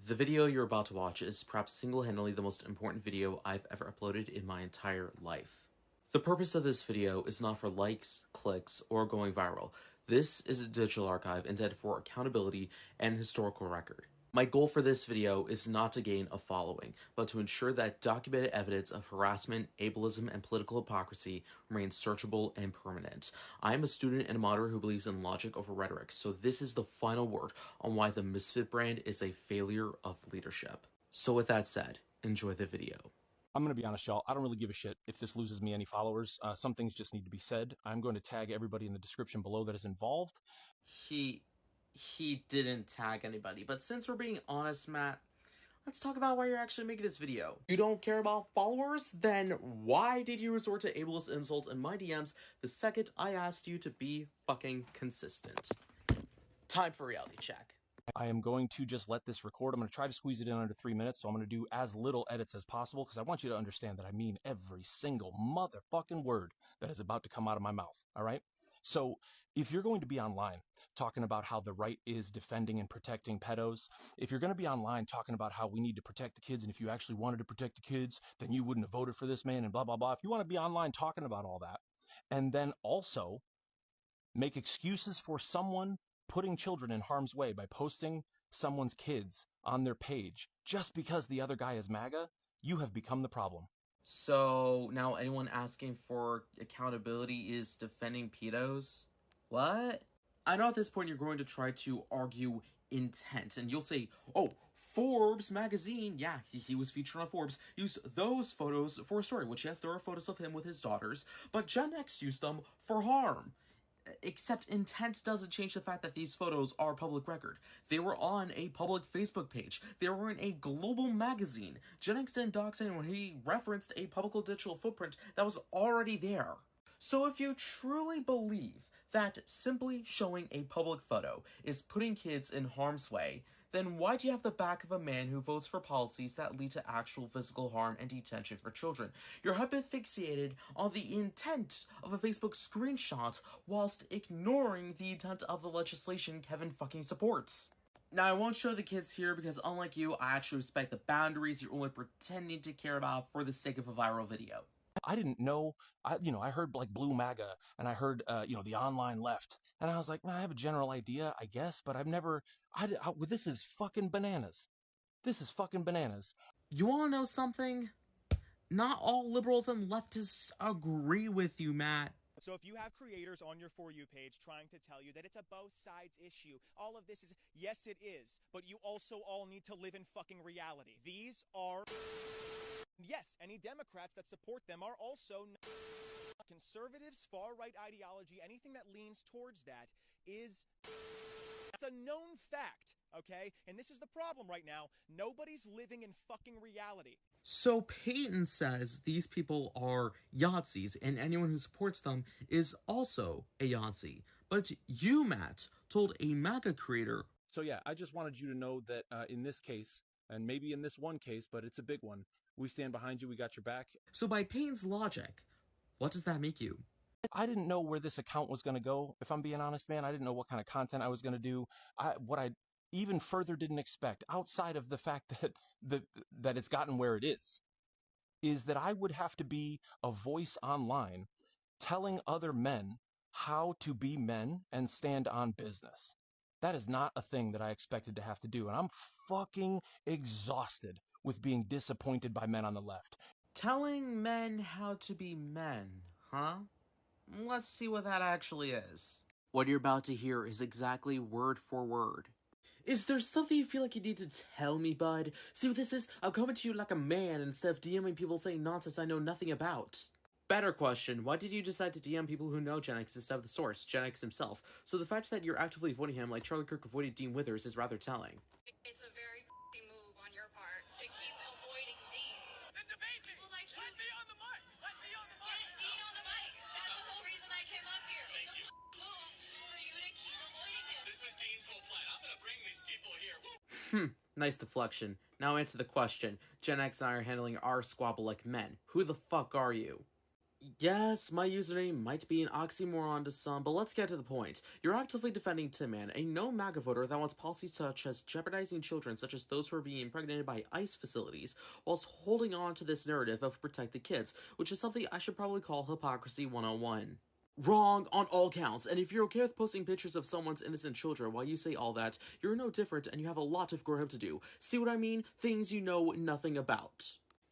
The video you're about to watch is perhaps single-handedly the most important video I've ever uploaded in my entire life. The purpose of this video is not for likes, clicks, or going viral. This is a digital archive intended for accountability and historical record. My goal for this video is not to gain a following, but to ensure that documented evidence of harassment, ableism, and political hypocrisy remains searchable and permanent. I am a student and a moderator who believes in logic over rhetoric, so this is the final word on why the Misfit brand is a failure of leadership. So with that said, enjoy the video. I'm going to be honest, y'all. I don't really give a shit if this loses me any followers. Some things just need to be said. I'm going to tag everybody in the description below that is involved. He didn't tag anybody, but since we're being honest, Matt, let's talk about why you're actually making this video. You don't care about followers? Then why did you resort to ableist insults in my DMs the second I asked you to be fucking consistent? Time for reality check. I am going to just let this record. I'm going to try to squeeze it in under 3 minutes, so I'm going to do as little edits as possible because I want you to understand that I mean every single motherfucking word that is about to come out of my mouth, all right? So if you're going to be online talking about how the right is defending and protecting pedos, if you're going to be online talking about how we need to protect the kids, and if you actually wanted to protect the kids, then you wouldn't have voted for this man and blah, blah, blah. If you want to be online talking about all that, and then also make excuses for someone putting children in harm's way by posting someone's kids on their page just because the other guy is MAGA, you have become the problem. So now anyone asking for accountability is defending pedos? What? I know at this point you're going to try to argue intent, and you'll say, oh, Forbes magazine, yeah, he was featured on Forbes, used those photos for a story, which yes, there are photos of him with his daughters, but Gen X used them for harm. Except intent doesn't change the fact that these photos are public record. They were on a public Facebook page. They were in a global magazine. Gen X didn't dox anyone. He referenced a public digital footprint that was already there. So if you truly believe that simply showing a public photo is putting kids in harm's way, then why do you have the back of a man who votes for policies that lead to actual physical harm and detention for children? You're hyper-fixated on the intent of a Facebook screenshot whilst ignoring the intent of the legislation Kevin fucking supports. Now, I won't show the kids here because unlike you, I actually respect the boundaries you're only pretending to care about for the sake of a viral video. I didn't know, I heard like Blue MAGA, and I heard, the online left, and I was like, well, I have a general idea, I guess, but I've never, this is fucking bananas. This is fucking bananas. You wanna know something? Not all liberals and leftists agree with you, Matt. So if you have creators on your For You page trying to tell you that it's a both sides issue, all of this is, yes it is, but you also all need to live in fucking reality. These are... Yes, any Democrats that support them are also conservatives, far-right ideology, anything that leans towards that is... That's a known fact, okay? And this is the problem right now. Nobody's living in fucking reality. So Peyton says these people are Yahtzees, and anyone who supports them is also a Yahtzee. But you, Matt, told a MAGA creator... So yeah, I just wanted you to know that in this case, and maybe in this one case, but it's a big one, we stand behind you, we got your back. So by Payne's logic, what does that make you? I didn't know where this account was going to go, if I'm being honest, man. I didn't know what kind of content I was going to do. What I even further didn't expect, outside of the fact that it's gotten where it is that I would have to be a voice online telling other men how to be men and stand on business. That is not a thing that I expected to have to do, and I'm fucking exhausted with being disappointed by men on the left. Telling men how to be men, huh? Let's see what that actually is. What you're about to hear is exactly word for word. Is there something you feel like you need to tell me, bud? See what this is? I'm coming to you like a man instead of DMing people saying nonsense I know nothing about. Better question, why did you decide to DM people who know Gen X instead of the source, Gen X himself? So the fact that you're actively avoiding him like Charlie Kirk avoided Dean Withers is rather telling. It's a very move on your part to keep avoiding Dean. Then debate me! Like Let me on the mic! Let me on the mic! Get Dean on the mic! That's the whole reason I came up here. It's a move for you to keep avoiding him. This was Dean's whole plan. I'm gonna bring these people here. Nice deflection. Now answer the question. Gen X and I are handling our squabble like men. Who the fuck are you? Yes, my username might be an oxymoron to some, but let's get to the point. You're actively defending Tin Man, a no-MAGA voter that wants policies such as jeopardizing children, such as those who are being impregnated by ICE facilities, whilst holding on to this narrative of protect the kids, which is something I should probably call hypocrisy 101. Wrong on all counts, and if you're okay with posting pictures of someone's innocent children while you say all that, you're no different and you have a lot of growing up to do. See what I mean? Things you know nothing about.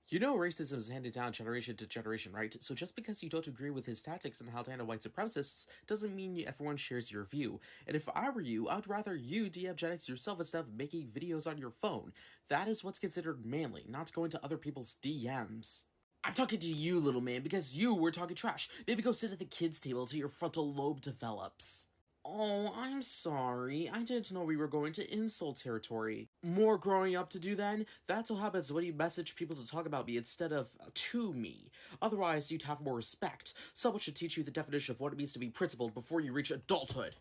You know racism is handed down generation to generation, right? So just because you don't agree with his tactics and how to handle white supremacists doesn't mean everyone shares your view. And if I were you, I'd rather you DM Gen X yourself instead of making videos on your phone. That is what's considered manly, not going to other people's DMs. I'm talking to you, little man, because you were talking trash. Maybe go sit at the kids' table till your frontal lobe develops. Oh, I'm sorry. I didn't know we were going to insult territory. More growing up to do then? That's what happens when you message people to talk about me instead of to me. Otherwise, you'd have more respect. Someone should teach you the definition of what it means to be principled before you reach adulthood.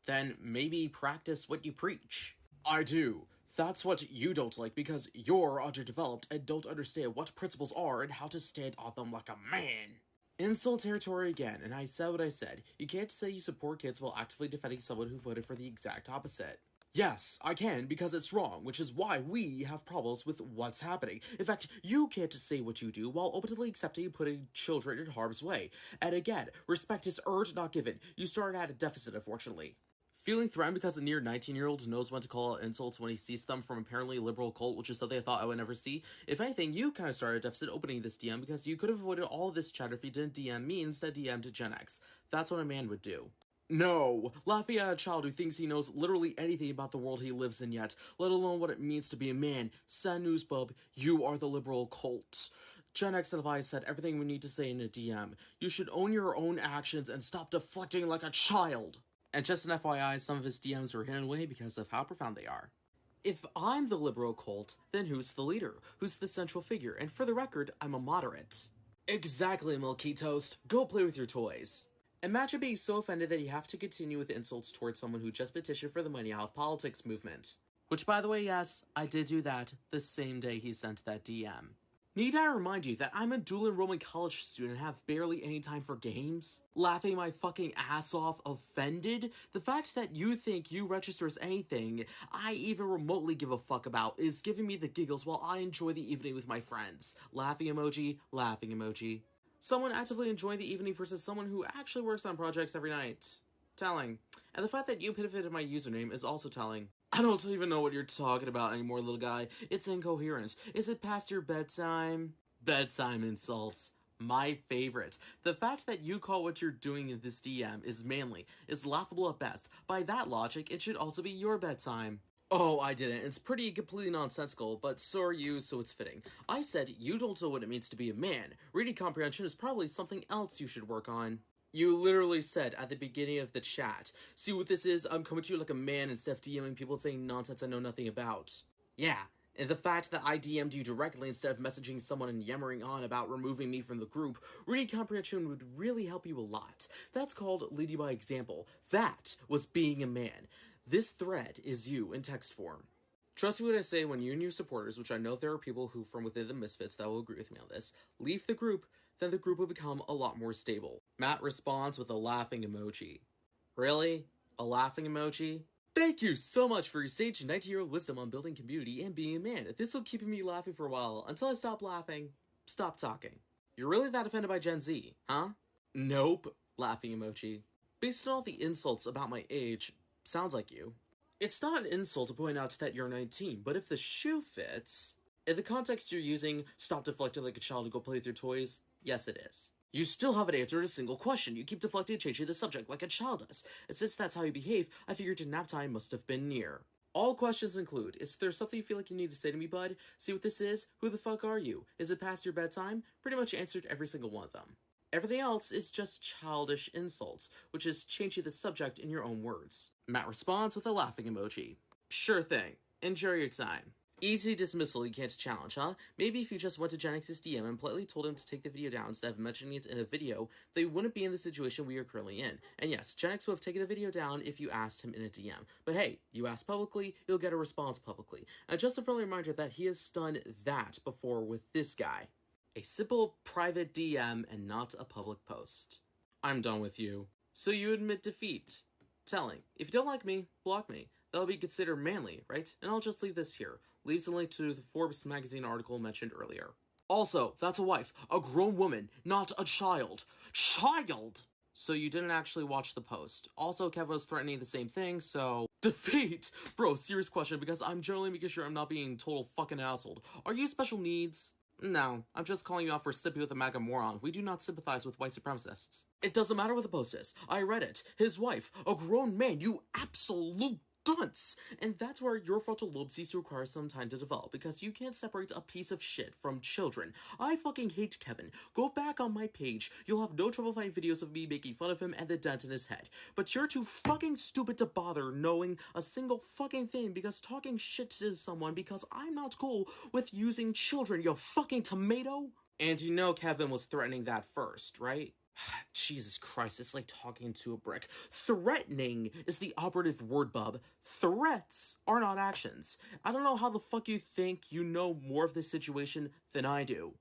Then maybe practice what you preach. I do. That's what you don't like because you're underdeveloped and don't understand what principles are and how to stand on them like a man. Insult territory again, and I said what I said. You can't say you support kids while actively defending someone who voted for the exact opposite. Yes, I can, because it's wrong, which is why we have problems with what's happening. In fact, you can't say what you do while openly accepting putting children in harm's way. And again, respect is earned, not given. You started at a deficit, unfortunately. Feeling threatened because a near 19-year-old knows when to call out insults when he sees them from apparently a liberal cult, which is something I thought I would never see. If anything, you kind of started a deficit opening this DM because you could have avoided all of this chatter if you didn't DM me instead DM'd Gen X. That's what a man would do. No, laughing at a child who thinks he knows literally anything about the world he lives in yet, let alone what it means to be a man. Sad news, bub, you are the liberal cult. Gen X and I said everything we need to say in a DM. You should own your own actions and stop deflecting like a child. And just an FYI, some of his DMs were hidden away because of how profound they are. If I'm the liberal cult, then who's the leader? Who's the central figure? And for the record, I'm a moderate. Exactly, Milky Toast. Go play with your toys. Imagine being so offended that you have to continue with insults towards someone who just petitioned for the money out of politics movement. Which, by the way, yes, I did do that the same day he sent that DM. Need I remind you that I'm a dual enrollment college student and have barely any time for games? Laughing my fucking ass off, offended? The fact that you think you register as anything I even remotely give a fuck about is giving me the giggles while I enjoy the evening with my friends. Laughing emoji, laughing emoji. Someone actively enjoying the evening versus someone who actually works on projects every night. Telling. And the fact that you pivoted my username is also telling. I don't even know what you're talking about anymore, little guy. It's incoherent. Is it past your bedtime? Bedtime insults. My favorite. The fact that you call what you're doing in this DM is manly is laughable at best. By that logic, it should also be your bedtime. Oh, I didn't. It's pretty completely nonsensical, but so are you, so it's fitting. I said you don't know what it means to be a man. Reading comprehension is probably something else you should work on. You literally said at the beginning of the chat, see what this is? I'm coming to you like a man instead of DMing people saying nonsense I know nothing about. Yeah, and the fact that I DM'd you directly instead of messaging someone and yammering on about removing me from the group, reading comprehension would really help you a lot. That's called leading by example. That was being a man. This thread is you in text form. Trust me when I say when you and your supporters, which I know there are people who from within the Misfits that will agree with me on this, leave the group, then the group will become a lot more stable. Matt responds with a laughing emoji. Really? A laughing emoji? Thank you so much for your sage 90-year-old wisdom on building community and being a man. This will keep me laughing for a while. Until I stop laughing, stop talking. You're really that offended by Gen Z, huh? Nope. Laughing emoji. Based on all the insults about my age, sounds like you. It's not an insult to point out that you're 19, but if the shoe fits... In the context you're using, stop deflecting like a child and go play with your toys, yes it is. You still haven't answered a single question. You keep deflecting and changing the subject like a child does. And since that's how you behave, I figured nap time must have been near. All questions include, is there something you feel like you need to say to me, bud? See what this is? Who the fuck are you? Is it past your bedtime? Pretty much answered every single one of them. Everything else is just childish insults, which is changing the subject in your own words. Matt responds with a laughing emoji. Sure thing. Enjoy your time. Easy dismissal you can't challenge, huh? Maybe if you just went to Gen X's DM and politely told him to take the video down instead of mentioning it in a video, they wouldn't be in the situation we are currently in. And yes, Gen X would have taken the video down if you asked him in a DM. But hey, you ask publicly, you'll get a response publicly. And just a friendly reminder that he has done that before with this guy. A simple private DM and not a public post. I'm done with you. So you admit defeat. Telling. If you don't like me, block me. That'll be considered manly, right? And I'll just leave this here. Leaves a link to the Forbes magazine article mentioned earlier. Also, that's a wife. A grown woman, not a child. Child! So you didn't actually watch the post. Also, Kevin was threatening the same thing, so... Defeat! Bro, serious question, because I'm generally making sure I'm not being total fucking asshole. Are you special needs? No, I'm just calling you out for sipping with a MAGA moron. We do not sympathize with white supremacists. It doesn't matter what the post is. I read it. His wife, a grown man, you absolute dunce! And that's where your frontal lobe ceases to require some time to develop, because you can't separate a piece of shit from children. I fucking hate Kevin. Go back on my page. You'll have no trouble finding videos of me making fun of him and the dent in his head. But you're too fucking stupid to bother knowing a single fucking thing, because talking shit to someone because I'm not cool with using children, you fucking tomato. And you know Kevin was threatening that first, right? Jesus Christ, it's like talking to a brick. Threatening is the operative word, bub. Threats are not actions. I don't know how the fuck you think you know more of this situation than I do.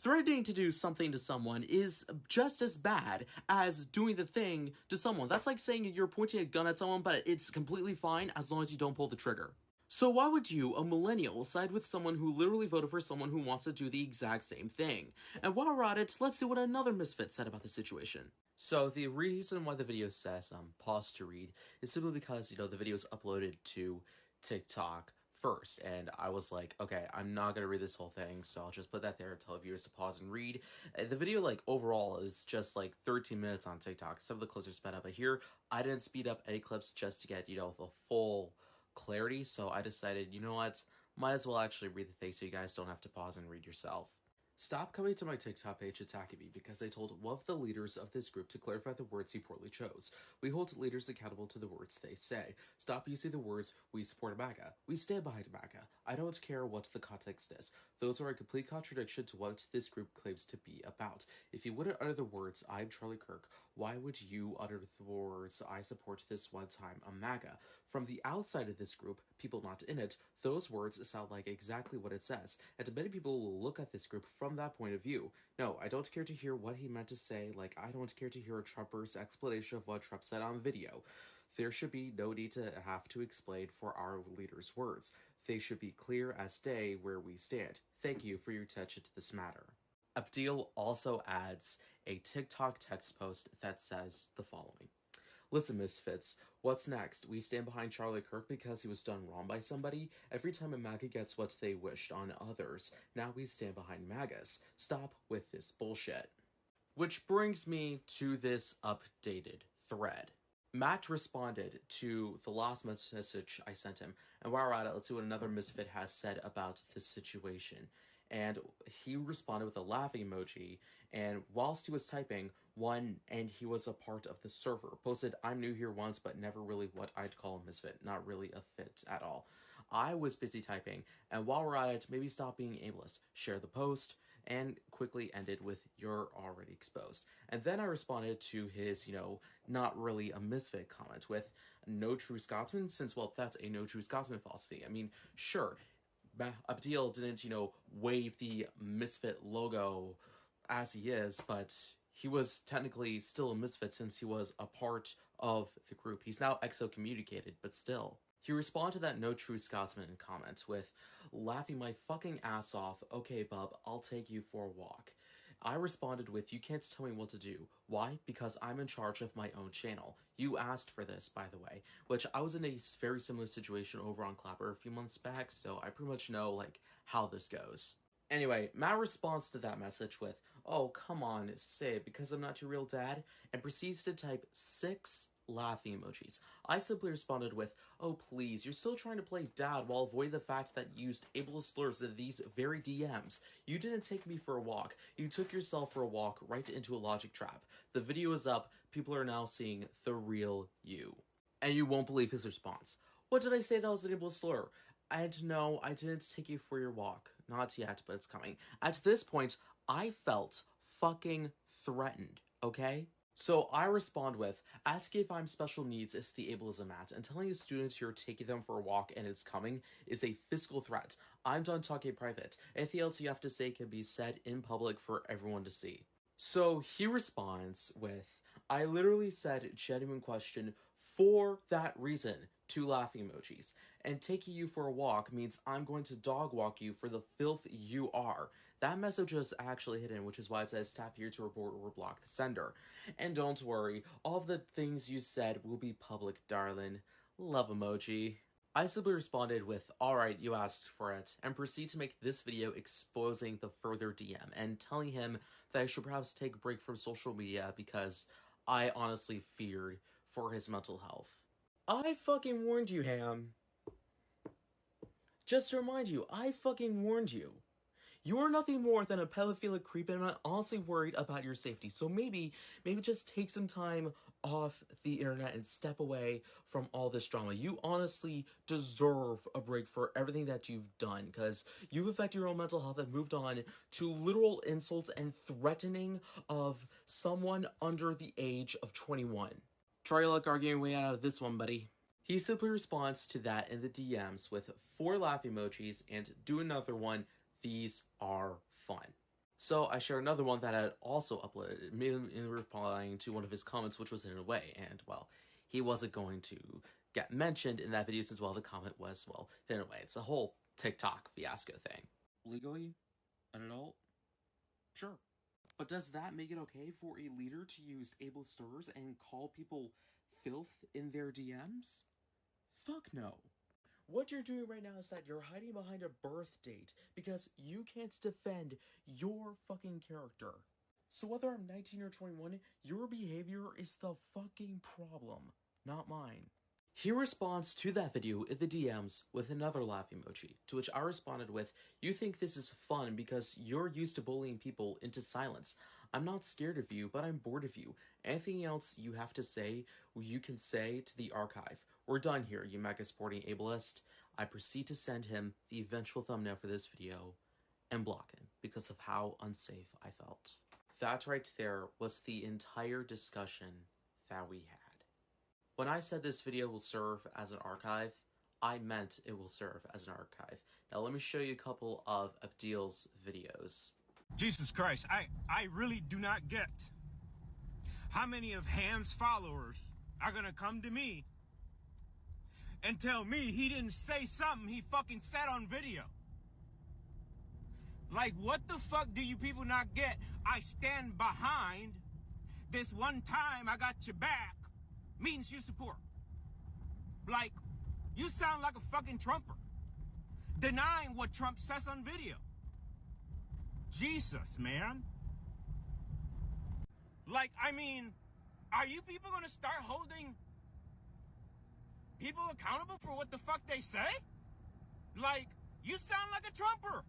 Threatening to do something to someone is just as bad as doing the thing to someone. That's like saying you're pointing a gun at someone, but it's completely fine as long as you don't pull the trigger. So why would you, a millennial, side with someone who literally voted for someone who wants to do the exact same thing? And while we're at it, let's see what another misfit said about the situation. So the reason why the video says pause to read is simply because, the video is uploaded to TikTok first, and I was like, okay, I'm not gonna read this whole thing, so I'll just put that there and tell viewers to pause and read. The video, overall is just 13 minutes on TikTok. Some of the clips are sped up, but here I didn't speed up any clips just to get, the full clarity, so I decided, you know what, might as well actually read the thing so you guys don't have to pause and read yourself. Stop coming to my TikTok page attacking me because I told one of the leaders of this group to clarify the words he poorly chose. We hold leaders accountable to the words they say. Stop using the words, we support MAGA. We stand behind MAGA. I don't care what the context is. Those are a complete contradiction to what this group claims to be about. If you wouldn't utter the words, I'm Charlie Kirk, why would you utter the words, I support this one time a MAGA? From the outside of this group, people not in it, those words sound like exactly what it says, and many people will look at this group from that point of view. No, I don't care to hear what he meant to say, like I don't care to hear a Trumper's explanation of what Trump said on video. There should be no need to have to explain for our leader's words. They should be clear as day where we stand. Thank you for your attention to this matter. Abdil also adds a TikTok text post that says the following. Listen, misfits, what's next? We stand behind Charlie Kirk because he was done wrong by somebody? Every time a MAGA gets what they wished on others, now we stand behind MAGAs. Stop with this bullshit. Which brings me to this updated thread. Matt responded to the last message I sent him, and while we're at it, let's see what another misfit has said about this situation. And he responded with a laughing emoji, and whilst he was typing, and he was a part of the server, posted, I'm new here once, but never really what I'd call a misfit, not really a fit at all. I was busy typing, and while we're at it, maybe stop being ableist, share the post, and quickly ended with, you're already exposed. And then I responded to his, not really a misfit comment with, no true Scotsman, since, well, that's a no true Scotsman fallacy. I mean, sure, Abdil didn't, wave the misfit logo as he is, but he was technically still a misfit since he was a part of the group. He's now excommunicated, but still. He responded to that no true Scotsman comment with, laughing my fucking ass off, okay bub, I'll take you for a walk. I responded with, you can't tell me what to do. Why? Because I'm in charge of my own channel. You asked for this, by the way, which I was in a very similar situation over on Clapper a few months back, so I pretty much know, how this goes. Anyway, Matt responds to that message with, oh, come on, say it because I'm not your real dad, and proceeds to type 6 laughing emojis. I simply responded with, oh please, you're still trying to play dad while avoiding the fact that you used ableist slurs in these very DMs. You didn't take me for a walk. You took yourself for a walk right into a logic trap. The video is up. People are now seeing the real you. And you won't believe his response. What did I say that was an ableist slur? And no, I didn't take you for your walk. Not yet, but it's coming. At this point, I felt fucking threatened, okay? So I respond with, asking if I'm special needs is the ableism act, and telling a student you're taking them for a walk and it's coming is a physical threat. I'm done talking private. Anything else you have to say can be said in public for everyone to see. So he responds with, I literally said genuine question for that reason, 2 laughing emojis. And taking you for a walk means I'm going to dog walk you for the filth you are. That message is actually hidden, which is why it says tap here to report or block the sender. And don't worry, all of the things you said will be public, darling. Love emoji. I simply responded with, alright, you asked for it, and proceed to make this video exposing the further DM and telling him that I should perhaps take a break from social media because I honestly feared for his mental health. I fucking warned you, Ham. Just to remind you, I fucking warned you. You are nothing more than a pedophilic creep, and I'm honestly worried about your safety. So maybe just take some time off the internet and step away from all this drama. You honestly deserve a break for everything that you've done, because you've affected your own mental health and moved on to literal insults and threatening of someone under the age of 21. Try your luck arguing your way out of this one, buddy. He simply responds to that in the DMs with 4 laugh emojis and do another one. These are fun. So I shared another one that I had also uploaded, in replying to one of his comments, which was hidden away, and well, he wasn't going to get mentioned in that video since, well, the comment was, well, hidden away. It's a whole TikTok fiasco thing. Legally, an adult? Sure. But does that make it okay for a leader to use able slurs and call people filth in their DMs? Fuck no. What you're doing right now is that you're hiding behind a birth date because you can't defend your fucking character. So whether I'm 19 or 21, your behavior is the fucking problem, not mine. He responds to that video in the DMs with another laugh emoji, to which I responded with, you think this is fun because you're used to bullying people into silence. I'm not scared of you, but I'm bored of you. Anything else you have to say, you can say to the archive. We're done here, you MAGA supporting ableist. I proceed to send him the eventual thumbnail for this video and block him because of how unsafe I felt. That right there was the entire discussion that we had. When I said this video will serve as an archive, I meant it will serve as an archive. Now let me show you a couple of Abdil's videos. Jesus Christ, I really do not get how many of Ham's followers are gonna come to me and tell me he didn't say something he fucking said on video. Like, what the fuck do you people not get? I stand behind this one time I got your back means you support. Like, you sound like a fucking Trumper, denying what Trump says on video. Jesus, man. Like, I mean, are you people gonna start holding people accountable for what the fuck they say? Like, you sound like a Trumper.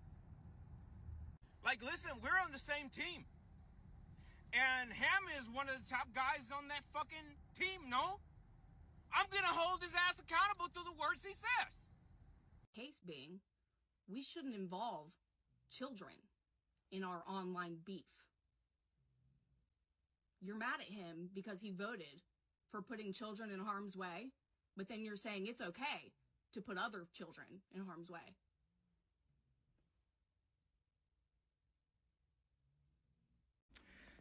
Like, listen, we're on the same team. And Ham is one of the top guys on that fucking team, no? I'm gonna hold his ass accountable to the words he says. Case being, we shouldn't involve children in our online beef. You're mad at him because he voted for putting children in harm's way, but then you're saying it's okay to put other children in harm's way.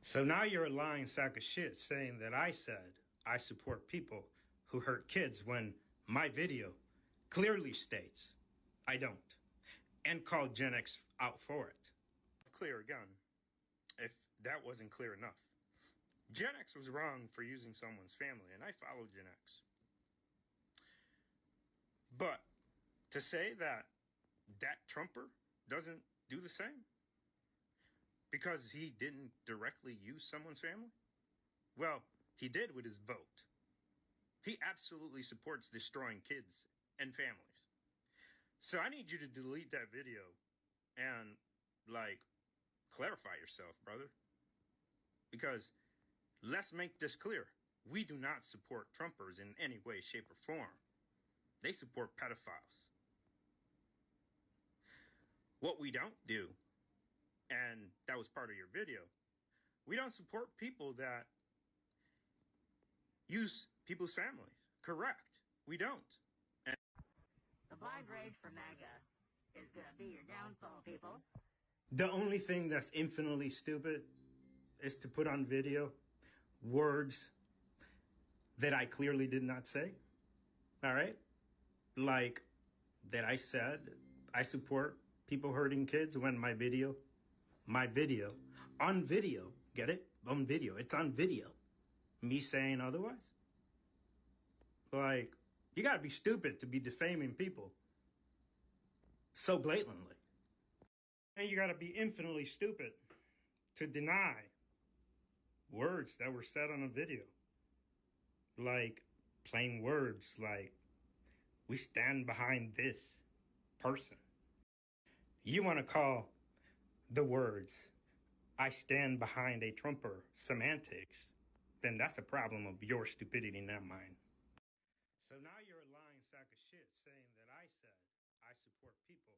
So now you're a lying sack of shit saying that I said I support people who hurt kids when my video clearly states I don't, and called Gen X out for it. Clear again, if that wasn't clear enough. Gen X was wrong for using someone's family, and I followed Gen X. But to say that Trumper doesn't do the same because he didn't directly use someone's family? Well, he did with his vote. He absolutely supports destroying kids and families. So I need you to delete that video and, like, clarify yourself, brother. Because let's make this clear. We do not support Trumpers in any way, shape, or form. They support pedophiles. What we don't do, and that was part of your video, we don't support people that use people's families. Correct. We don't. The blind rage for MAGA is going to be your downfall, people. The only thing that's infinitely stupid is to put on video words that I clearly did not say. All right? Like that I said I support people hurting kids when my video, on video, get it? On video. It's on video. Me saying otherwise? Like, you gotta be stupid to be defaming people so blatantly. And you gotta be infinitely stupid to deny words that were said on a video. Like, plain words like, we stand behind this person. You wanna call the words, I stand behind a Trumper, semantics, then that's a problem of your stupidity, not mine. So now you're a lying sack of shit saying that I said I support people.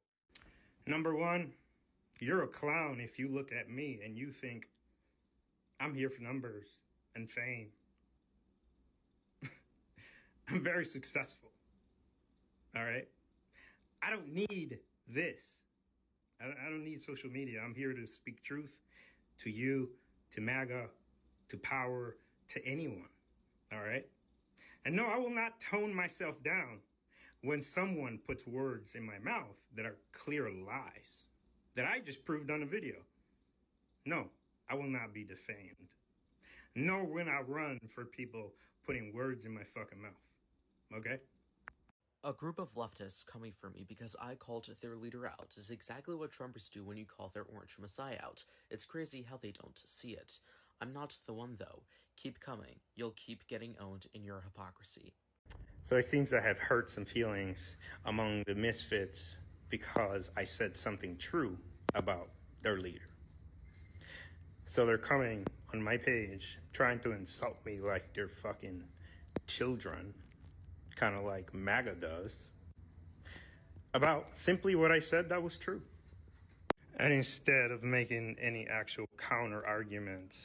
Number one, you're a clown if you look at me and you think I'm here for numbers and fame. I'm very successful. All right? I don't need this. I don't need social media. I'm here to speak truth to you, to MAGA, to power, to anyone. All right? And no, I will not tone myself down when someone puts words in my mouth that are clear lies that I just proved on a video. No, I will not be defamed. Nor will I run for people putting words in my fucking mouth. Okay? A group of leftists coming for me because I called their leader out is exactly what Trumpers do when you call their orange messiah out. It's crazy how they don't see it. I'm not the one, though. Keep coming. You'll keep getting owned in your hypocrisy. So it seems I have hurt some feelings among the misfits because I said something true about their leader. So they're coming on my page trying to insult me like they're fucking children, kind of like MAGA does, about simply what I said that was true. And instead of making any actual counter arguments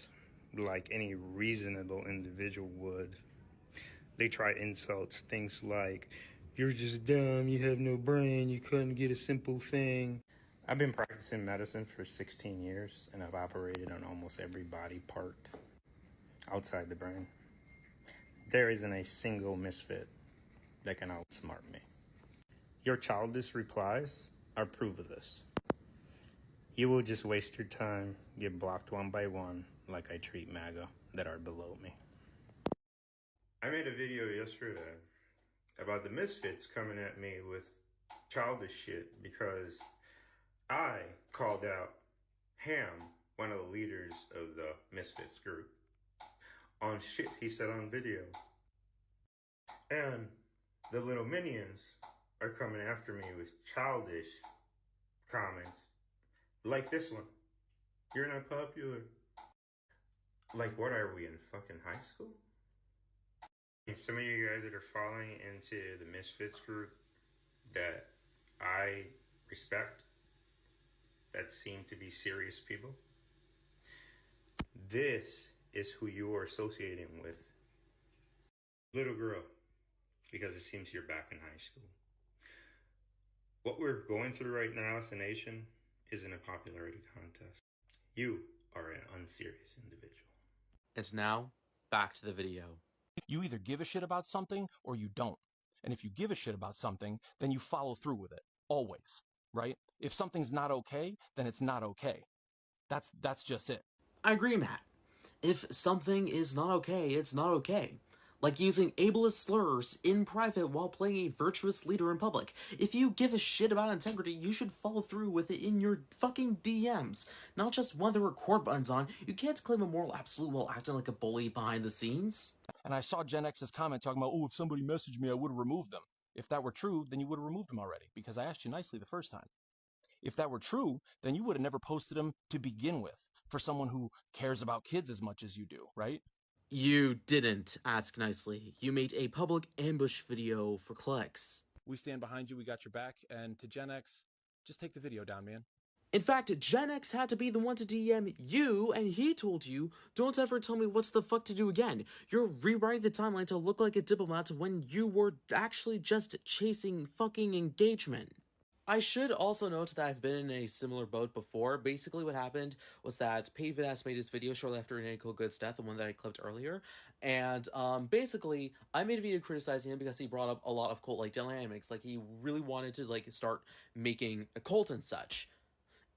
like any reasonable individual would, they try insults, things like, you're just dumb, you have no brain, you couldn't get a simple thing. I've been practicing medicine for 16 years, and I've operated on almost every body part outside the brain. There isn't a single misfit that can outsmart me. Your childish replies are proof of this. You will just waste your time, get blocked one by one, like I treat MAGA that are below me. I made a video yesterday about the misfits coming at me with childish shit because I called out Ham, one of the leaders of the misfits group, on shit he said on video. And the little minions are coming after me with childish comments like this one. You're not popular. Like, what are we in fucking high school? And some of you guys that are falling into the misfits group that I respect, that seem to be serious people, this is who you are associating with. Little girl, because it seems you're back in high school. What we're going through right now as a nation isn't a popularity contest. You are an unserious individual. And now, back to the video. You either give a shit about something or you don't. And if you give a shit about something, then you follow through with it. Always. Right? If something's not okay, then it's not okay. That's just it. I agree, Matt. If something is not okay, it's not okay. Like using ableist slurs in private while playing a virtuous leader in public. If you give a shit about integrity, you should follow through with it in your fucking DMs. Not just one of the record buttons on. You can't claim a moral absolute while acting like a bully behind the scenes. And I saw Gen X's comment talking about, oh, if somebody messaged me, I would have removed them. If that were true, then you would have removed them already, because I asked you nicely the first time. If that were true, then you would have never posted them to begin with, for someone who cares about kids as much as you do, right? You didn't ask nicely. You made a public ambush video for clicks. We stand behind you, we got your back, and to Gen X, just take the video down, man. In fact, Gen X had to be the one to DM you, and he told you, don't ever tell me what's the fuck to do again. You're rewriting the timeline to look like a diplomat when you were actually just chasing fucking engagement. I should also note that I've been in a similar boat before. Basically what happened was that Pavenas made his video shortly after Nicole Good's death, the one that I clipped earlier, and basically I made a video criticizing him because he brought up a lot of cult-like dynamics, like he really wanted to like start making a cult and such.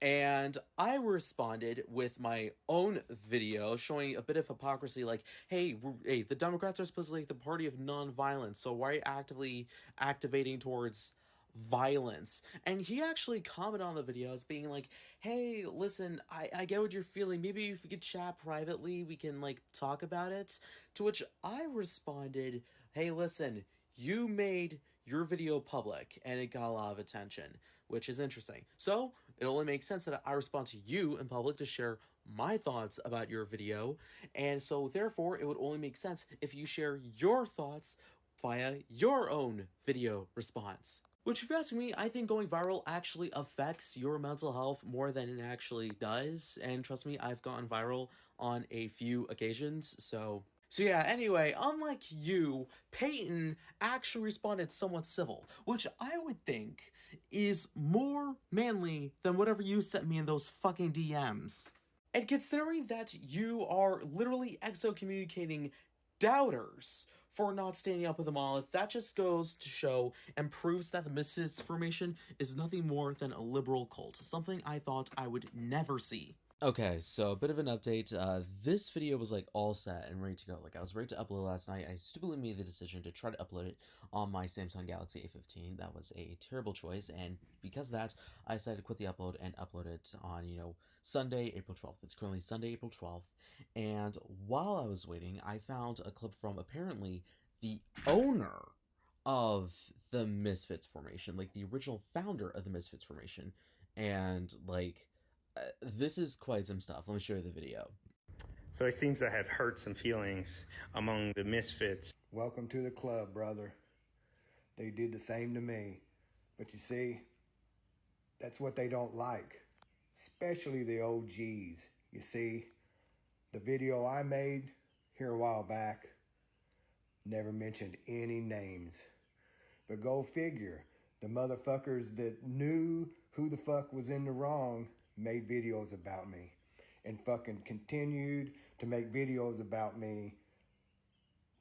And I responded with my own video showing a bit of hypocrisy, like, hey, the Democrats are supposedly the party of nonviolence, so why are you actively activating towards violence? And he actually commented on the videos being like, hey, listen, I get what you're feeling. Maybe if we could chat privately, we can, like, talk about it. To which I responded, hey, listen, you made your video public, and it got a lot of attention, which is interesting. So, it only makes sense that I respond to you in public to share my thoughts about your video, and so therefore it would only make sense if you share your thoughts via your own video response. Which, if you ask me, I think going viral actually affects your mental health more than it actually does, and trust me, I've gone viral on a few occasions, so yeah, anyway, unlike you, Peyton actually responded somewhat civil, which I would think is more manly than whatever you sent me in those fucking DMs. And considering that you are literally excommunicating doubters for not standing up with the monolith, that just goes to show and proves that the Misfits formation is nothing more than a liberal cult, something I thought I would never see. Okay, so a bit of an update. This video was like all set and ready to go. Like I was ready to upload last night. I stupidly made the decision to try to upload it on my Samsung Galaxy A15. That was a terrible choice, and because of that, I decided to quit the upload and upload it on, Sunday, April 12th. It's currently Sunday, April 12th, and while I was waiting, I found a clip from apparently the owner of the Misfits formation, like the original founder of the Misfits formation, and like this is quite some stuff. Let me show you the video. So it seems to have hurt some feelings among the Misfits. Welcome to the club, brother. They did the same to me. But you see, that's what they don't like, especially the OGs. You see, the video I made here a while back never mentioned any names. But go figure, the motherfuckers that knew who the fuck was in the wrong made videos about me and fucking continued to make videos about me,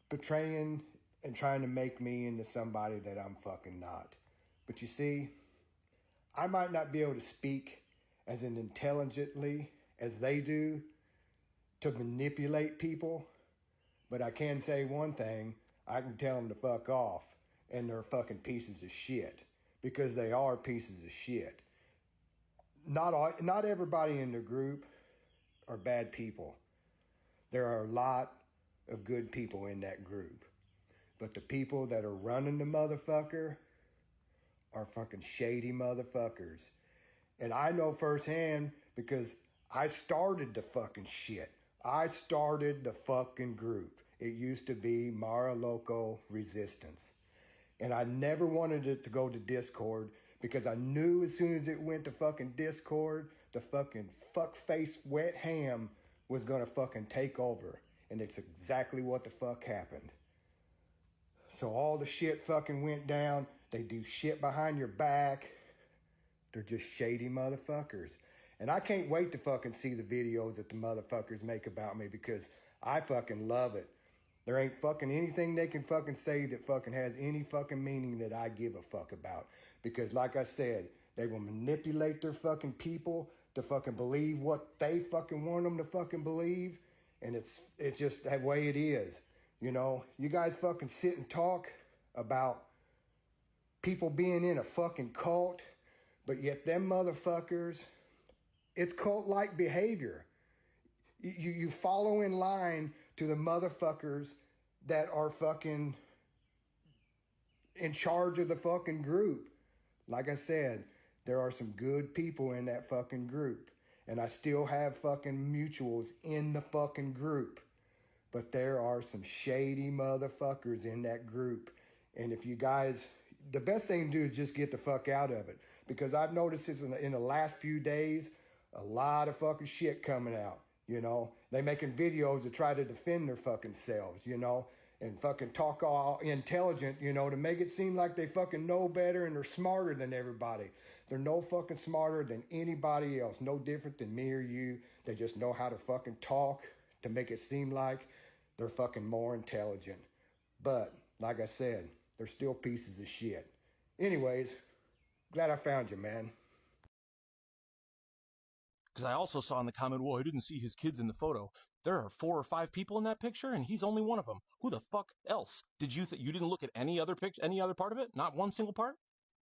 betraying and trying to make me into somebody that I'm fucking not. But you see, I might not be able to speak as intelligently as they do to manipulate people, but I can say one thing: I can tell them to fuck off, and they're fucking pieces of shit, because they are pieces of shit. Not everybody in the group are bad people. There are a lot of good people in that group. But the people that are running the motherfucker are fucking shady motherfuckers. And I know firsthand because I started the fucking shit. I started the fucking group. It used to be Mara Loco Resistance. And I never wanted it to go to Discord because I knew as soon as it went to fucking Discord, the fucking fuck-face wet ham was gonna fucking take over. And it's exactly what the fuck happened. So all the shit fucking went down. They do shit behind your back. They're just shady motherfuckers. And I can't wait to fucking see the videos that the motherfuckers make about me because I fucking love it. There ain't fucking anything they can fucking say that fucking has any fucking meaning that I give a fuck about. Because like I said, they will manipulate their fucking people to fucking believe what they fucking want them to fucking believe. And it's just that way it is. You know, you guys fucking sit and talk about people being in a fucking cult, but yet them motherfuckers, it's cult-like behavior. You follow in line to the motherfuckers that are fucking in charge of the fucking group. Like I said, there are some good people in that fucking group. And I still have fucking mutuals in the fucking group. But there are some shady motherfuckers in that group. And if you guys, the best thing to do is just get the fuck out of it. Because I've noticed this in the last few days, a lot of fucking shit coming out, you know. They making videos to try to defend their fucking selves, you know, and fucking talk all intelligent, you know, to make it seem like they fucking know better and they're smarter than everybody. They're no fucking smarter than anybody else, no different than me or you. They just know how to fucking talk to make it seem like they're fucking more intelligent. But, like I said, they're still pieces of shit. Anyways, glad I found you, man. Because I also saw in the comment, well, I didn't see his kids in the photo. There are 4 or 5 people in that picture, and he's only one of them. Who the fuck else? Did you you didn't look at any other picture, any other part of it? Not one single part?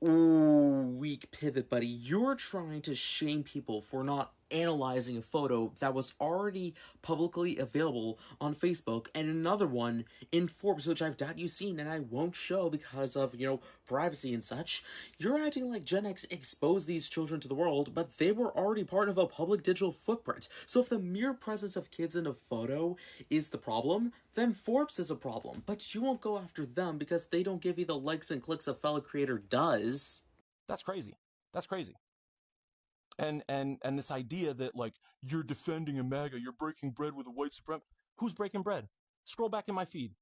Ooh, weak pivot, buddy. You're trying to shame people for not analyzing a photo that was already publicly available on Facebook, and another one in Forbes, which I've doubt you've seen, and I won't show because of, you know, privacy and such. You're acting like Gen X exposed these children to the world, but they were already part of a public digital footprint. So if the mere presence of kids in a photo is the problem, then Forbes is a problem. But you won't go after them because they don't give you the likes and clicks a fellow creator does. That's crazy. That's crazy. And this idea that, like, you're defending a MAGA, you're breaking bread with a white supremacist. Who's breaking bread? Scroll back in my feed.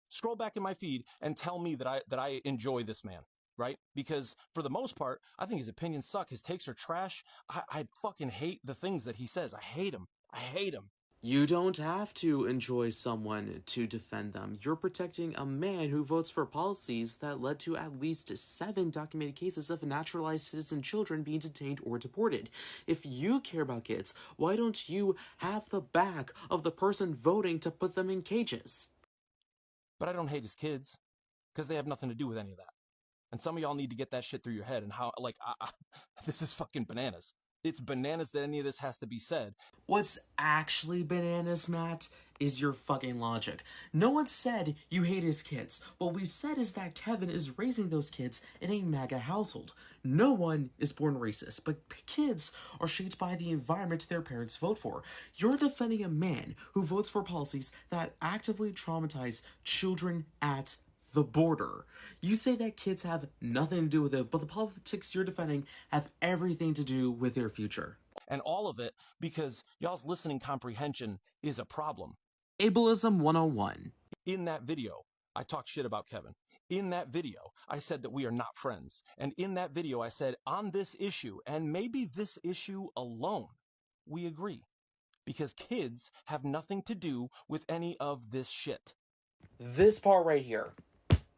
Scroll back in my feed and tell me that I enjoy this man, right? Because for the most part, I think his opinions suck. His takes are trash. I fucking hate the things that he says. I hate him. I hate him. You don't have to enjoy someone to defend them. You're protecting a man who votes for policies that led to at least 7 documented cases of naturalized citizen children being detained or deported. If you care about kids, why don't you have the back of the person voting to put them in cages? But I don't hate his kids because they have nothing to do with any of that. And some of y'all need to get that shit through your head and how, like, this is fucking bananas. It's bananas that any of this has to be said. What's actually bananas, Matt, is your fucking logic. No one said you hate his kids. What we said is that Kevin is raising those kids in a MAGA household. No one is born racist, but kids are shaped by the environment their parents vote for. You're defending a man who votes for policies that actively traumatize children at the border. You say that kids have nothing to do with it, but the politics you're defending have everything to do with their future. And all of it because y'all's listening comprehension is a problem. Ableism 101. In that video, I talked shit about Kevin. In that video, I said that we are not friends. And in that video, I said on this issue, and maybe this issue alone, we agree. Because kids have nothing to do with any of this shit. This part right here.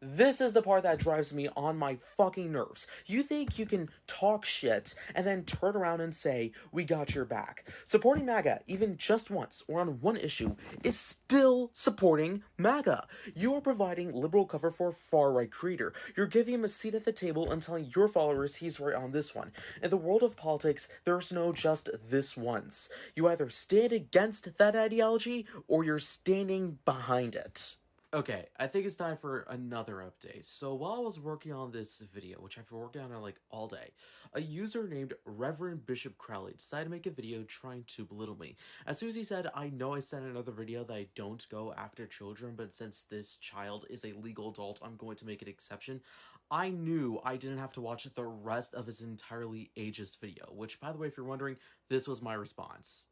This is the part that drives me on my fucking nerves. You think you can talk shit and then turn around and say, we got your back. Supporting MAGA, even just once or on one issue, is still supporting MAGA. You are providing liberal cover for a far-right creator. You're giving him a seat at the table and telling your followers he's right on this one. In the world of politics, there's no just this once. You either stand against that ideology or you're standing behind it. Okay, I think it's time for another update. So while I was working on this video, which I've been working on it like all day, a user named Reverend Bishop Crowley decided to make a video trying to belittle me. As soon as he said, I know I said in another video that I don't go after children, but since this child is a legal adult, I'm going to make an exception. I knew I didn't have to watch the rest of his entirely ageist video, which, by the way, if you're wondering, this was my response.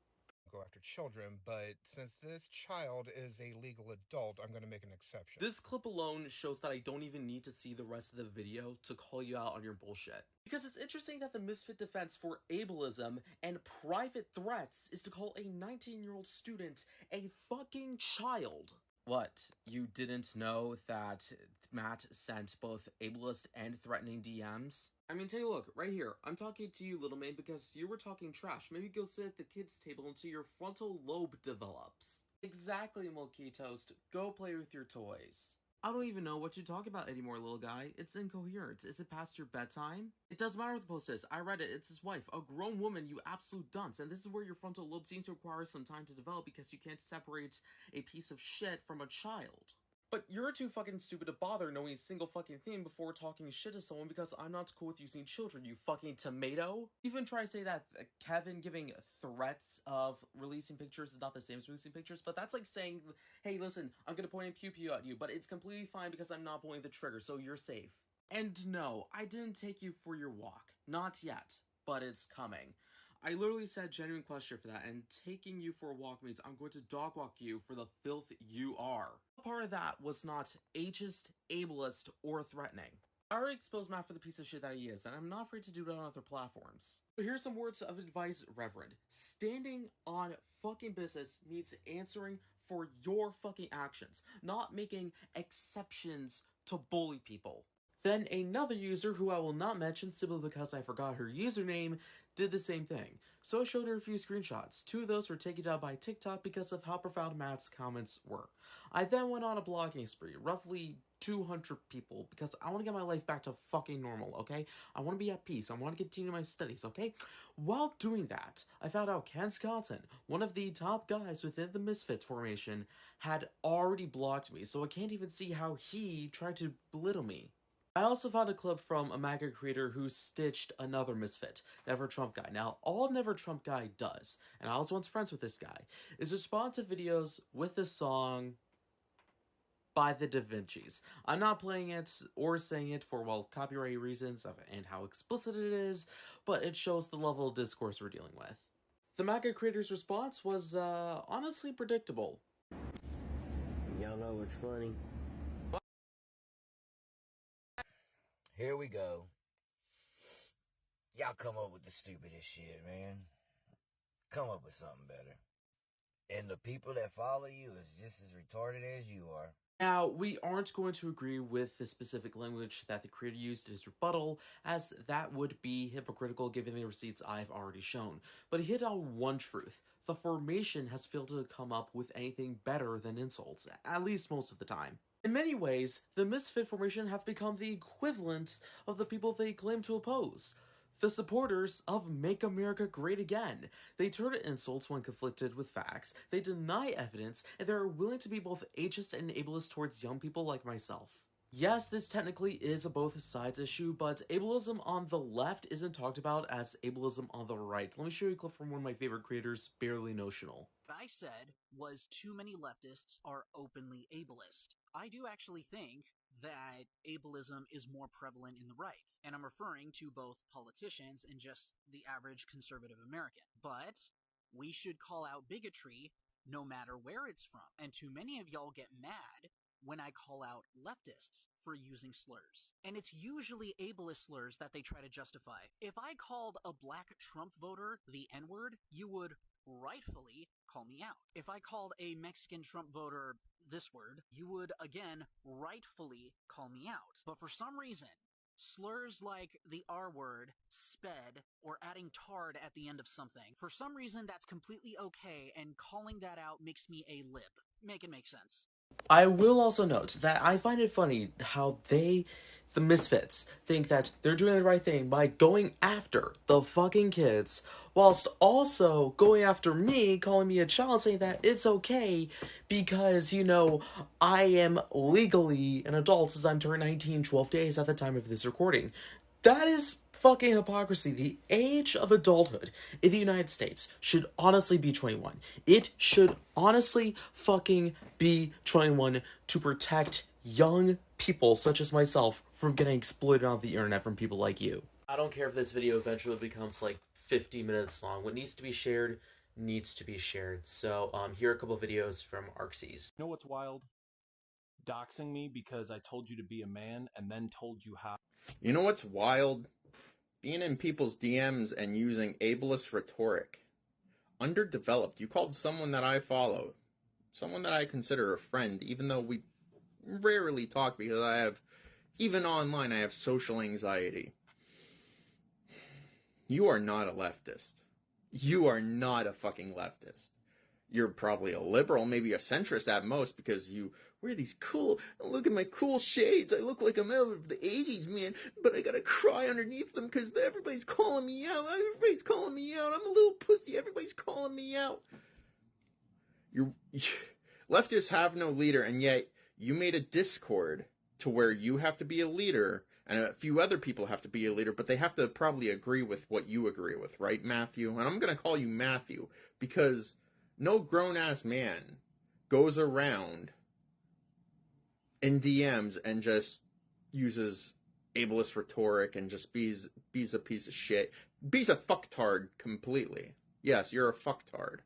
Go after children, but since this child is a legal adult, I'm going to make an exception. This clip alone shows that I don't even need to see the rest of the video to call you out on your bullshit. Because it's interesting that the Misfit defense for ableism and private threats is to call a 19-year-old student a fucking child. What, you didn't know that Matt sent both ableist and threatening DMs? I mean, take a look, right here. I'm talking to you, little man, because you were talking trash. Maybe go sit at the kids' table until your frontal lobe develops. Exactly, Milky Toast. Go play with your toys. I don't even know what you talk about anymore, little guy. It's incoherent. Is it past your bedtime? It doesn't matter what the post is. I read it. It's his wife. A grown woman, you absolute dunce. And this is where your frontal lobe seems to require some time to develop because you can't separate a piece of shit from a child. But you're too fucking stupid to bother knowing a single fucking thing before talking shit to someone because I'm not cool with using children, you fucking tomato. Even try to say that Kevin giving threats of releasing pictures is not the same as releasing pictures, but that's like saying, hey, listen, I'm gonna point a pew-pew at you, but it's completely fine because I'm not pulling the trigger, so you're safe. And no, I didn't take you for your walk. Not yet, but it's coming. I literally said genuine question for that, and taking you for a walk means I'm going to dog walk you for the filth you are. Part of that was not ageist, ableist, or threatening. I already exposed Matt for the piece of shit that he is, and I'm not afraid to do it on other platforms. So here's some words of advice, Reverend. Standing on fucking business means answering for your fucking actions, not making exceptions to bully people. Then another user, who I will not mention simply because I forgot her username, did the same thing. So I showed her a few screenshots. 2 of those were taken down by TikTok because of how profound Matt's comments were. I then went on a blogging spree, roughly 200 people, because I want to get my life back to fucking normal, okay? I want to be at peace. I want to continue my studies, okay? While doing that, I found out Ken Sconson, one of the top guys within the Misfits formation, had already blocked me, so I can't even see how he tried to belittle me. I also found a clip from a MAGA creator who stitched another Misfit, Never Trump Guy. Now, all Never Trump Guy does, and I was once friends with this guy, is respond to videos with the song by the Da Vinci's. I'm not playing it or saying it for, well, copyright reasons and how explicit it is, but it shows the level of discourse we're dealing with. The MAGA creator's response was, honestly predictable. Y'all know what's funny? Here we go. Y'all come up with the stupidest shit, man. Come up with something better. And the people that follow you is just as retarded as you are. Now, we aren't going to agree with the specific language that the creator used in his rebuttal, as that would be hypocritical given the receipts I've already shown. But he hit on one truth. The formation has failed to come up with anything better than insults, at least most of the time. In many ways, the Misfit formation have become the equivalent of the people they claim to oppose. The supporters of Make America Great Again. They turn to insults when conflicted with facts, they deny evidence, and they're willing to be both ageist and ableist towards young people like myself. Yes, this technically is a both sides issue, but ableism on the left isn't talked about as ableism on the right. Let me show you a clip from one of my favorite creators, Barely Notional. What I said was too many leftists are openly ableist. I do actually think that ableism is more prevalent in the right, and I'm referring to both politicians and just the average conservative American. But we should call out bigotry no matter where it's from, and too many of y'all get mad when I call out leftists for using slurs. And it's usually ableist slurs that they try to justify. If I called a black Trump voter the N-word, you would rightfully call me out. If I called a Mexican Trump voter this word, you would again rightfully call me out. But for some reason, slurs like the R word, sped, or adding tard at the end of something, for some reason that's completely okay, and calling that out makes me a lib. Make it make sense. I will also note that I find it funny how the Misfits, think that they're doing the right thing by going after the fucking kids, whilst also going after me, calling me a child, saying that it's okay because, you know, I am legally an adult since I'm turned 19 12 days at the time of this recording. That is fucking hypocrisy. The age of adulthood in the United States should honestly be 21. It should honestly fucking be 21 to protect young people such as myself from getting exploited on the internet from people like you. I don't care if this video eventually becomes like 50 minutes long. What needs to be shared needs to be shared. So here are a couple of videos from Arxes. You know what's wild? Doxing me because I told you to be a man and then told you how. You know what's wild? Being in people's DMs and using ableist rhetoric. Underdeveloped. You called someone that I follow, someone that I consider a friend, even though we rarely talk because even online, I have social anxiety. You are not a leftist. You are not a fucking leftist. You're probably a liberal, maybe a centrist at most, because you wear these cool, look at my cool shades, I look like I'm out of the 80s, man, but I gotta cry underneath them because everybody's calling me out, I'm a little pussy, everybody's calling me out. Leftists have no leader, and yet you made a Discord to where you have to be a leader, and a few other people have to be a leader, but they have to probably agree with what you agree with, right, Matthew? And I'm gonna call you Matthew, because no grown-ass man goes around in DMs and just uses ableist rhetoric and just B's a piece of shit. B's a fucktard completely. Yes, you're a fucktard.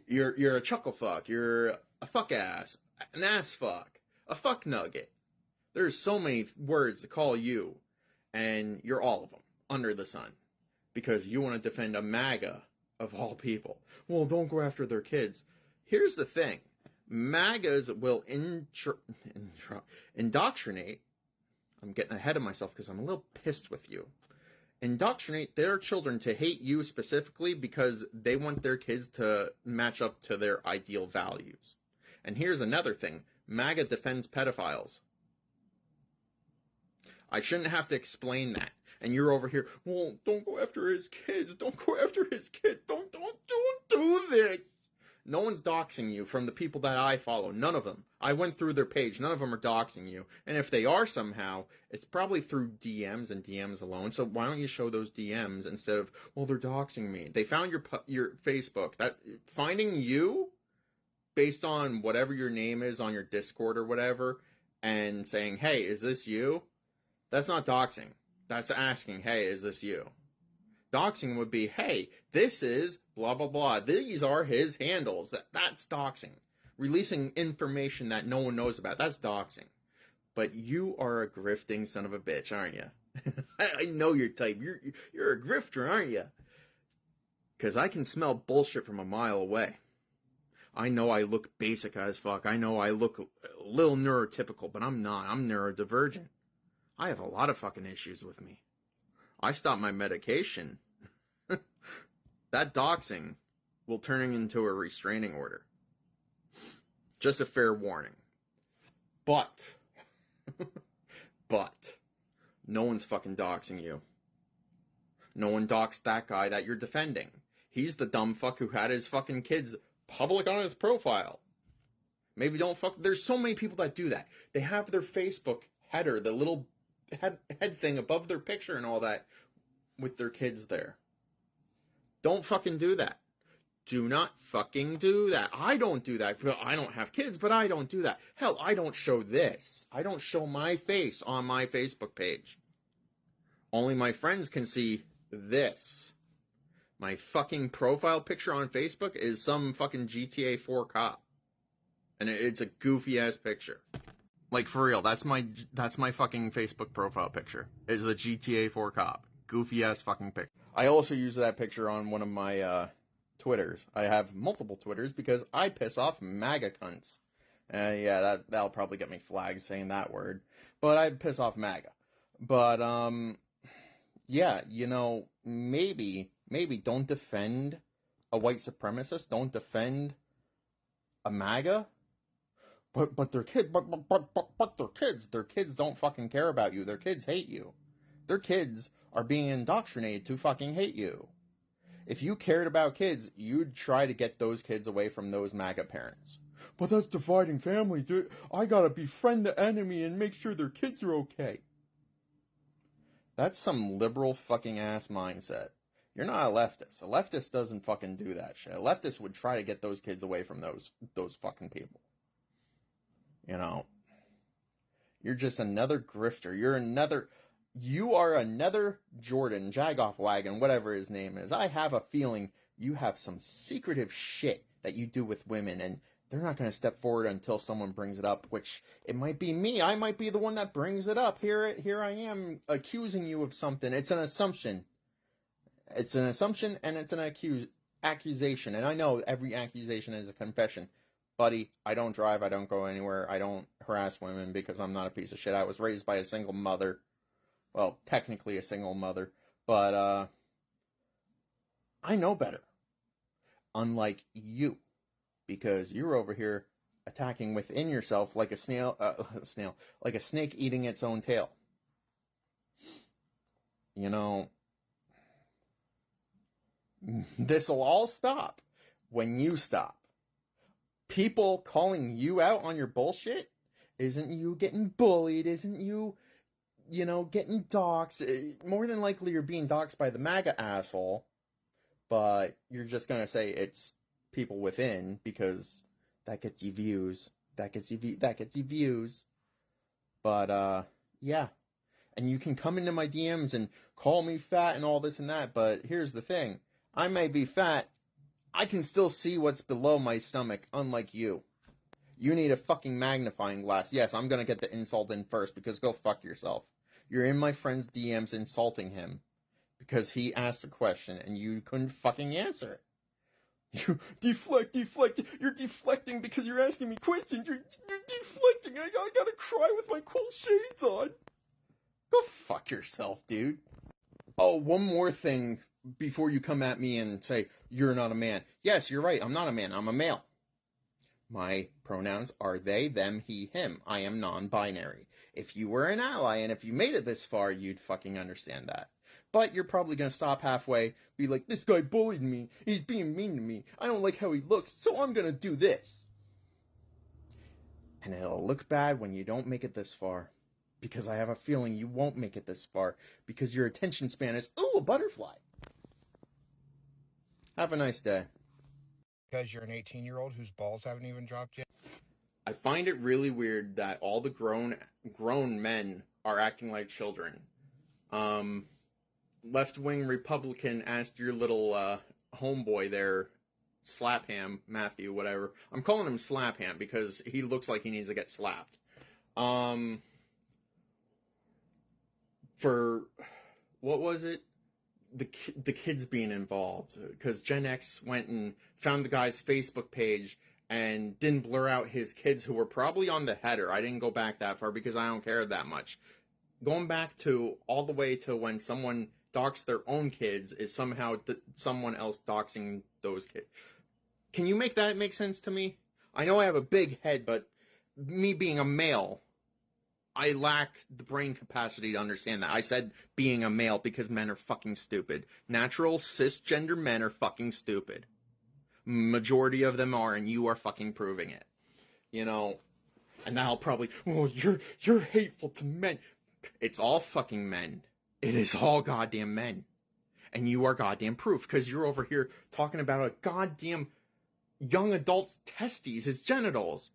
You're a chuckle fuck. You're a fuck ass, an ass fuck, a fuck nugget. There's so many words to call you, and you're all of them under the sun because you want to defend a MAGA of all people. Well, don't go after their kids. Here's the thing. MAGAs will indoctrinate. I'm getting ahead of myself because I'm a little pissed with you. Indoctrinate their children to hate you specifically because they want their kids to match up to their ideal values. And here's another thing. MAGA defends pedophiles. I shouldn't have to explain that. And you're over here, well, don't go after his kids. Don't go after his kids. Don't do this. No one's doxing you from the people that I follow. None of them. I went through their page. None of them are doxing you. And if they are somehow, it's probably through DMs and DMs alone. So why don't you show those DMs instead of, well, they're doxing me. They found your Facebook. Finding you based on whatever your name is on your Discord or whatever and saying, hey, is this you? That's not doxing. That's asking, hey, is this you? Doxing would be, hey, this is blah, blah, blah. These are his handles. That's doxing. Releasing information that no one knows about. That's doxing. But you are a grifting son of a bitch, aren't you? I know your type. You're a grifter, aren't you? Because I can smell bullshit from a mile away. I know I look basic as fuck. I know I look a little neurotypical, but I'm not. I'm neurodivergent. I have a lot of fucking issues with me. I stopped my medication. That doxing will turn into a restraining order. Just a fair warning. But, no one's fucking doxing you. No one doxed that guy that you're defending. He's the dumb fuck who had his fucking kids public on his profile. Maybe don't fuck. There's so many people that do that. They have their Facebook header, the little head thing above their picture and all that with their kids there. Don't fucking do that. Do not fucking do that. I don't do that. I don't have kids, but I don't do that. Hell, I don't show this. I don't show my face on my Facebook page. Only my friends can see this. My fucking profile picture on Facebook is some fucking GTA 4 cop. And it's a goofy ass picture. Like, for real, that's my fucking Facebook profile picture. Is the GTA 4 cop. Goofy ass fucking picture. I also use that picture on one of my Twitters. I have multiple Twitters because I piss off MAGA cunts. Yeah, that'll probably get me flagged saying that word. But I piss off MAGA. But, yeah, you know, maybe don't defend a white supremacist. Don't defend a MAGA. But their kids don't fucking care about you. Their kids hate you. Their kids are being indoctrinated to fucking hate you. If you cared about kids, you'd try to get those kids away from those MAGA parents. But that's dividing families, dude. I gotta befriend the enemy and make sure their kids are okay. That's some liberal fucking ass mindset. You're not a leftist. A leftist doesn't fucking do that shit. A leftist would try to get those kids away from those fucking people. You know, you're just another grifter. You are another Jordan, Jagoff Wagon, whatever his name is. I have a feeling you have some secretive shit that you do with women, and they're not going to step forward until someone brings it up, which it might be me. I might be the one that brings it up. Here I am accusing you of something. It's an assumption. It's an assumption, and it's an accusation. And I know every accusation is a confession. Buddy, I don't drive, I don't go anywhere, I don't harass women because I'm not a piece of shit. I was raised by a single mother. Well, technically a single mother. But, I know better. Unlike you. Because you're over here attacking within yourself like a like a snake eating its own tail. You know, this'll all stop when you stop. People calling you out on your bullshit isn't you getting bullied, isn't you, getting doxxed. More than likely you're being doxxed by the MAGA asshole, but you're just going to say it's people within because that gets you views. That gets you views. But, yeah. And you can come into my DMs and call me fat and all this and that, but here's the thing. I may be fat, I can still see what's below my stomach, unlike you. You need a fucking magnifying glass. Yes, I'm gonna get the insult in first, because go fuck yourself. You're in my friend's DMs insulting him because he asked a question and you couldn't fucking answer it. You deflect. You're deflecting because you're asking me questions. You're deflecting. I gotta cry with my cool shades on. Go fuck yourself, dude. Oh, one more thing before you come at me and say, you're not a man. Yes, you're right. I'm not a man. I'm a male. My pronouns are they, them, he, him. I am non-binary. If you were an ally and if you made it this far, you'd fucking understand that. But you're probably going to stop halfway, be like, this guy bullied me, he's being mean to me, I don't like how he looks, so I'm going to do this. And it'll look bad when you don't make it this far. Because I have a feeling you won't make it this far, because your attention span is, ooh, a butterfly. Have a nice day. Because you're an 18-year-old whose balls haven't even dropped yet? I find it really weird that all the grown men are acting like children. Left-wing Republican asked your little homeboy there, Slapham, Matthew, whatever. I'm calling him Slapham because he looks like he needs to get slapped. For, what was it? The kids being involved. Because Gen X went and found the guy's Facebook page and didn't blur out his kids who were probably on the header. I didn't go back that far because I don't care that much. Going back to all the way to when someone dox their own kids is somehow someone else doxing those kids. Can you make that make sense to me? I know I have a big head, but me being a male, I lack the brain capacity to understand that. I said being a male because men are fucking stupid. Natural cisgender men are fucking stupid. Majority of them are, and you are fucking proving it. You know, and now I'll probably, oh, you're hateful to men. It's all fucking men. It is all goddamn men. And you are goddamn proof, because you're over here talking about a goddamn young adult's testes, his genitals,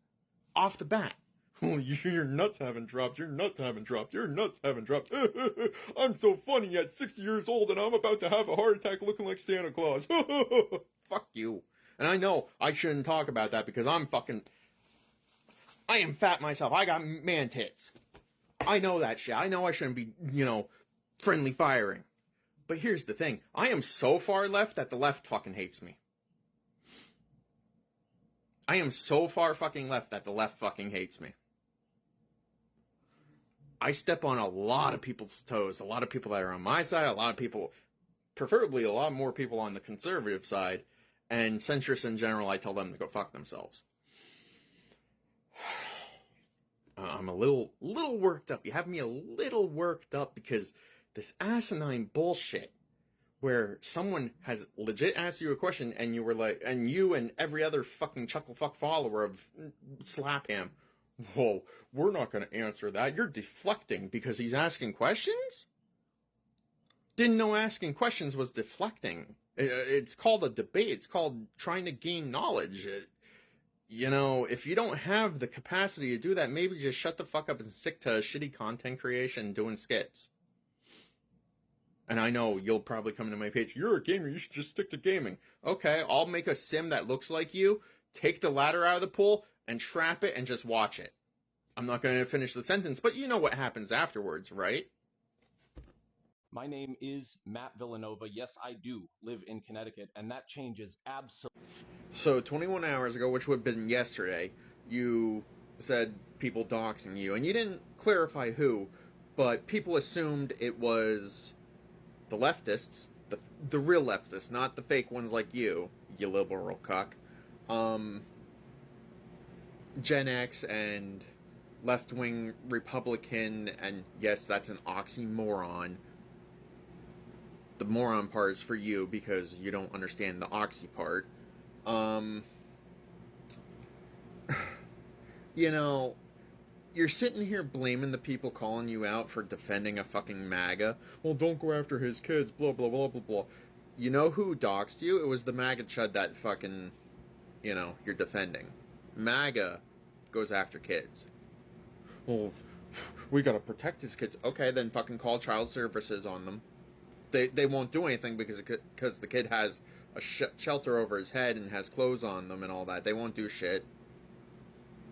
off the bat. Oh, your nuts haven't dropped, your nuts haven't dropped, your nuts haven't dropped. I'm so funny at 60 years old and I'm about to have a heart attack looking like Santa Claus. Fuck you. And I know I shouldn't talk about that because I am fat myself. I got man tits. I know that shit. I know I shouldn't be, friendly firing. But here's the thing. I am so far left that the left fucking hates me. I am so far fucking left that the left fucking hates me. I step on a lot of people's toes. A lot of people that are on my side. A lot of people, preferably a lot more people on the conservative side. And centrists in general, I tell them to go fuck themselves. I'm a little worked up. You have me a little worked up because this asinine bullshit where someone has legit asked you a question and you were like, and you and every other fucking chuckle fuck follower of Slapham, whoa, we're not going to answer that. You're deflecting because he's asking questions? Didn't know asking questions was deflecting. It's called a debate. It's called trying to gain knowledge. If you don't have the capacity to do that, maybe just shut the fuck up and stick to shitty content creation doing skits. And I know you'll probably come to my page, you're a gamer, you should just stick to gaming. Okay, I'll make a sim that looks like you, take the ladder out of the pool, and trap it and just watch it. I'm not going to finish the sentence, but you know what happens afterwards, right? My name is Matt Villanova. Yes, I do live in Connecticut, and that changes absolutely. So 21 hours ago, which would have been yesterday, you said people doxing you, and you didn't clarify who, but people assumed it was the leftists, the real leftists, not the fake ones like you liberal cuck. Gen X and left-wing Republican, and yes, that's an oxymoron. The moron part is for you because you don't understand the oxy part. You're sitting here blaming the people calling you out for defending a fucking MAGA. Well, don't go after his kids, blah, blah, blah, blah, blah. You know who doxed you? It was the MAGA chud that fucking, you're defending. MAGA goes after kids. Well, We gotta protect these kids. Okay, then fucking call child services on them. They won't do anything because the kid has a shelter over his head and has clothes on them and all that. They won't do shit.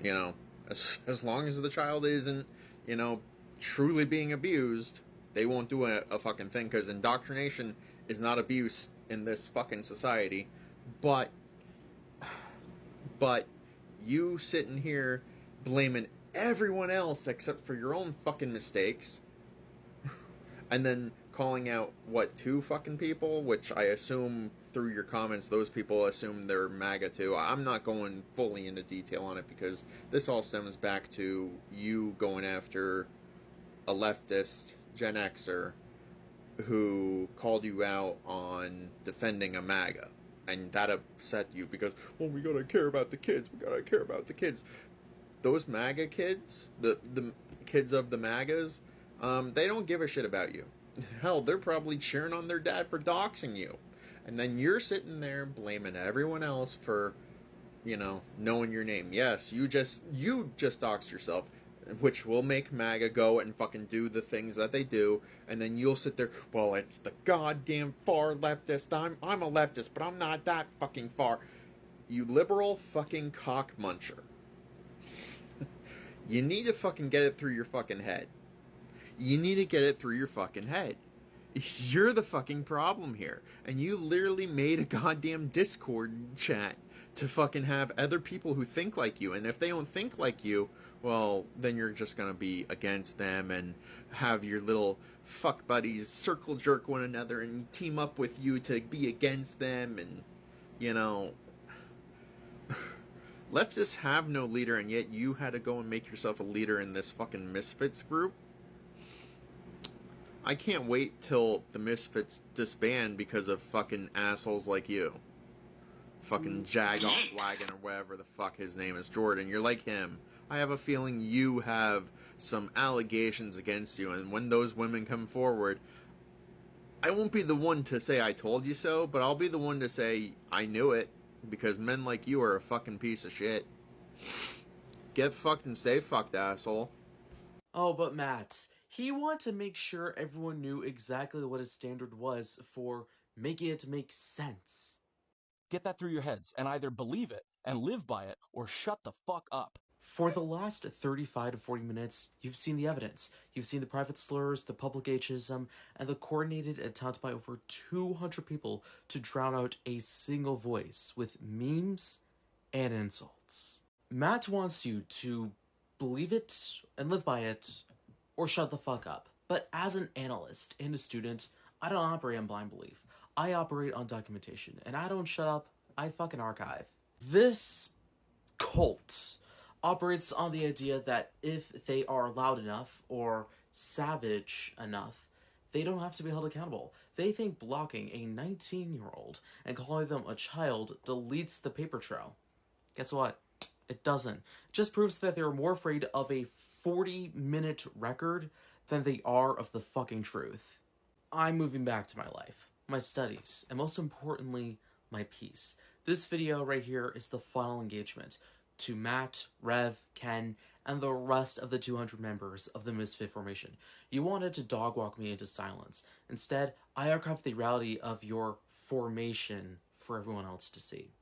You know, as long as the child isn't, you know, truly being abused, they won't do a fucking thing, because indoctrination is not abuse in this fucking society. But you sitting here blaming everyone else except for your own fucking mistakes, and then calling out, what, 2 fucking people, which I assume through your comments those people assume they're MAGA too. I'm not going fully into detail on it because this all stems back to you going after a leftist Gen Xer who called you out on defending a MAGA, and that upset you because, well, we gotta care about the kids, those MAGA kids, the kids of the MAGAs, they don't give a shit about you. Hell, they're probably cheering on their dad for doxing you. And then you're sitting there blaming everyone else for, you know, knowing your name. Yes, you just doxed yourself, which will make MAGA go and fucking do the things that they do. And then you'll sit there, well, it's the goddamn far leftist. I'm a leftist, but I'm not that fucking far. You liberal fucking cock muncher. You need to fucking get it through your fucking head. You need to get it through your fucking head. You're the fucking problem here. And you literally made a goddamn Discord chat to fucking have other people who think like you. And if they don't think like you, well, then you're just gonna be against them and have your little fuck buddies circle jerk one another and team up with you to be against them. And, you know, leftists have no leader, and yet you had to go and make yourself a leader in this fucking Misfits group. I can't wait till the Misfits disband because of fucking assholes like you. Fucking Jagoff Wagon or whatever the fuck his name is, Jordan. You're like him. I have a feeling you have some allegations against you, and when those women come forward, I won't be the one to say I told you so, but I'll be the one to say I knew it, because men like you are a fucking piece of shit. Get fucked and stay fucked, asshole. Oh, but Matt, he wanted to make sure everyone knew exactly what his standard was for making it make sense. Get that through your heads and either believe it and live by it or shut the fuck up. For the last 35 to 40 minutes, you've seen the evidence. You've seen the private slurs, the public ageism, and the coordinated attempt by over 200 people to drown out a single voice with memes and insults. Matt wants you to believe it and live by it, or shut the fuck up. But as an analyst and a student, I don't operate on blind belief. I operate on documentation, and I don't shut up, I fucking archive. This cult operates on the idea that if they are loud enough or savage enough, they don't have to be held accountable. They think blocking a 19-year-old and calling them a child deletes the paper trail. Guess what? It doesn't. It just proves that they're more afraid of a 40-minute record than they are of the fucking truth. I'm moving back to my life, my studies, and most importantly, my peace. This video right here is the final engagement to Matt, Rev, Ken, and the rest of the 200 members of the Misfit formation. You wanted to dog walk me into silence. Instead, I archived the reality of your formation for everyone else to see.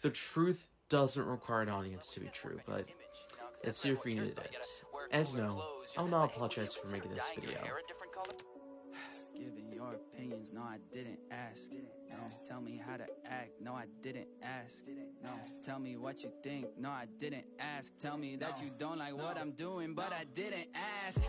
The truth doesn't require an audience to be true, but it's here for you to edit. And no, I'll not apologize for making this video. Giving your opinions, no, I didn't ask. No, tell me how to act, no, I didn't ask. No, tell me what you think, no, I didn't ask. Tell me that you don't like what I'm doing, but I didn't ask.